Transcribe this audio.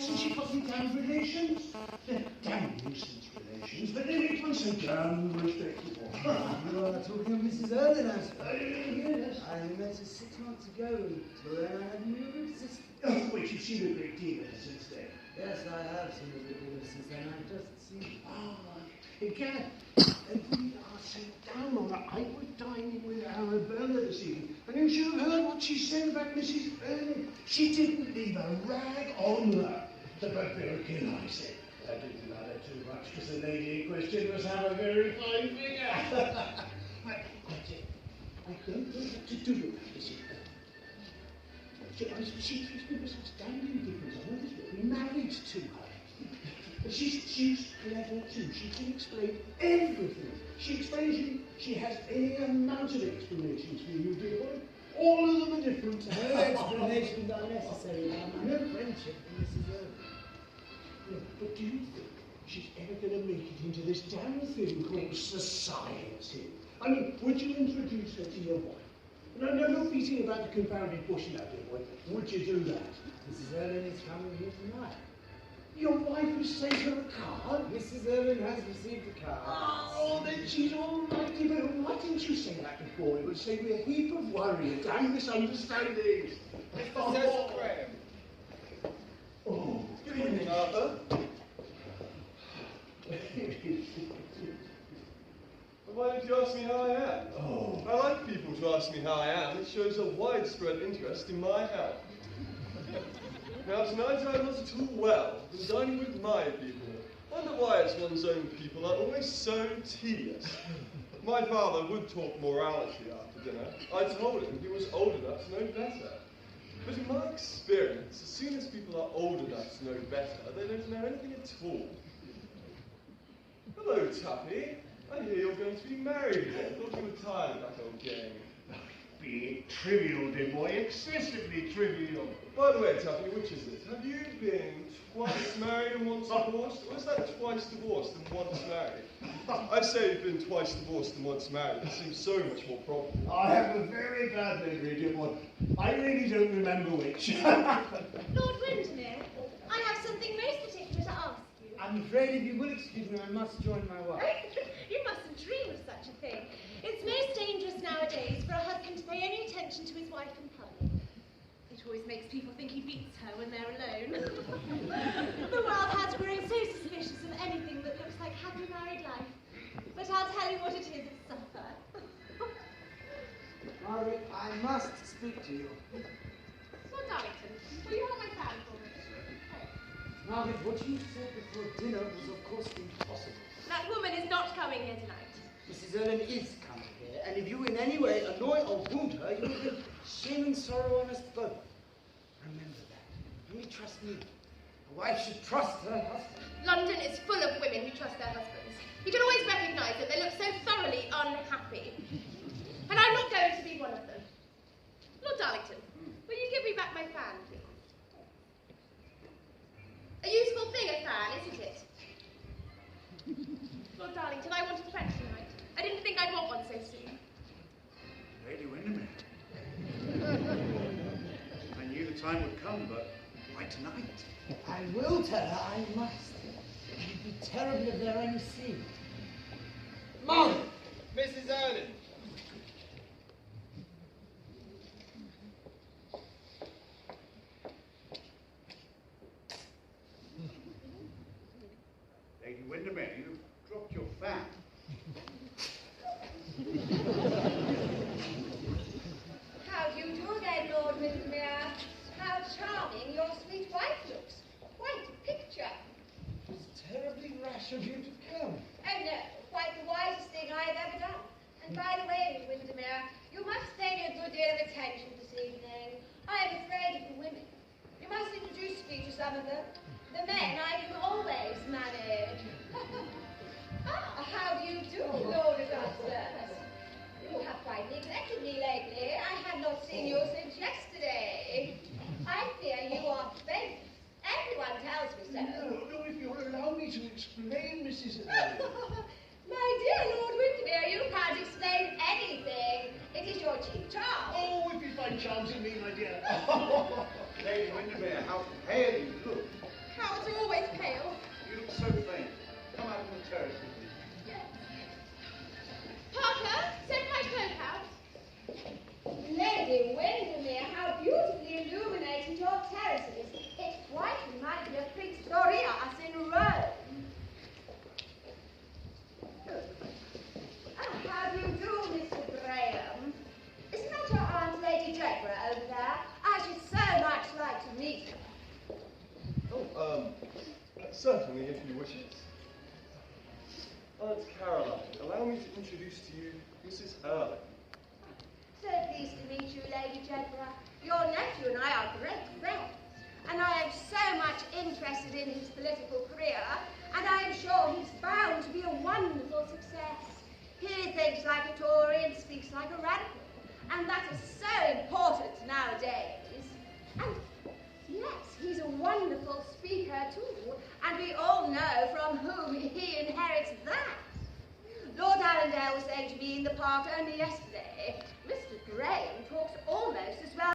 since she got me damn relations. They're damn nuisance relations, but then it was so damn respectable. You are talking of Mrs. Erlin, I suppose. Yes. I met her 6 months ago, until then I had no resistance. Oh, wait, you've seen a great deal of her since then. Yes, I have seen a great deal of her since then. I've just seen. Again, and we are so down on her. I was dining with Arabella this evening, and you should have heard what she said about Mrs. Erlin. She didn't leave a rag on her. But very keen, I said. I didn't matter too much, because the lady in question must have a very fine figure. I don't know what to do with her, Mrs. Erlin. She treats me with such damn indifference. I might as well be married to her. She's clever too. She can explain everything. She explains you. She has any amount of explanations for you, dear boy. All of them are different. No explanations are necessary. I have no friendship for Mrs. Erlin. Yeah, but do you think she's ever going to make it into this damn thing called society? I mean, would you introduce her to your wife? No, not beating about the confounded bush now, dear boy. Would you do that? Mrs. Erlin is coming here tonight. Your wife has sent her a card? Mrs. Erlin has received a card. Oh, then she's all right, but why didn't you say that before? It would save me a heap of worry and damn misunderstandings. Mr. Graham. Oh. Good evening, Arthur. Why did you ask me how I am? Oh. I like people to ask me how I am. It shows a widespread interest in my health. Now tonight I'm not at all well. I'm dining with my people. Wonder why it's one's own people are always so tedious. My father would talk morality after dinner. I told him he was old enough to know better. But in my experience, as soon as people are old enough to know better, they don't know anything at all. Hello, Tuppy. I hear you're going to be married again. I thought you were tired of that old game. Being trivial, dear boy, excessively trivial. By the way, Tuppy, which is it? Have you been twice married and once divorced? Or is that twice divorced and once married? I say you've been twice divorced and once married. It seems so much more probable. I have a very bad memory, dear boy. I really don't remember which. Lord Windermere, I have something most particular to ask you. I'm afraid if you will excuse me, I must join my wife. You mustn't dream of such a thing. It's most dangerous nowadays for a husband to pay any attention to his wife in public. It always makes people think he beats her when they're alone. The world has grown so suspicious of anything that looks like happy married life. But I'll tell you what it is at supper. Margaret, I must speak to you. Lord Darlington, will you hold my fan for me? Margaret, what you said before dinner was of course impossible. That woman is not coming here tonight. Mrs. Erlin is coming here, and if you in any way annoy or wound her, you will bring shame and sorrow on us both. Remember that. Only trust me. A wife should trust her husband. London is full of women who trust their husbands. You can always recognise that they look so thoroughly unhappy. And I'm not going to be one of them. Lord Darlington, will you give me back my fan, please? A useful thing, a fan, isn't it? Lord Darlington, I wanted French tonight. I didn't think I'd want one so soon. Lady Windermere. I knew the time would come, but why tonight? I will tell her I must. It would be terrible if there any scene. Margaret! Mrs. Erlin. Lady Windermere, you've dropped your fan. How do you do again, Lord Windermere? How charming your sweet wife looks. Quite a picture. It's terribly rash of you to come. Oh no, quite the wisest thing I've ever done. And by the way, Windermere, you must pay me a good deal of attention this evening. I am afraid of the women. You must introduce me to some of them. The men I can always manage. How do you do, Lord Augustus? You have quite neglected me lately. I have not seen you since yesterday. I fear you are famous. Everyone tells me so. No, if you'll allow me to explain, Mrs. Erlin. My dear Lord Windermere, you can't explain anything. It is your chief charm. Oh, if you find charms in me, my dear. Lady Windermere, how pale you look. certainly, if you wish it. Aunt Caroline, allow me to introduce to you Mrs. Erling. So pleased to meet you, Lady Deborah. Your nephew and I are great friends, and I am so much interested in his political career, and I am sure he's bound to be a wonderful success. He thinks like a Tory and speaks like a radical, and that is so important nowadays. And yes, he's a wonderful speaker too, and we all know from whom he inherits that. Lord Allendale was saying to me in the park only yesterday, Mr. Graham talks almost as well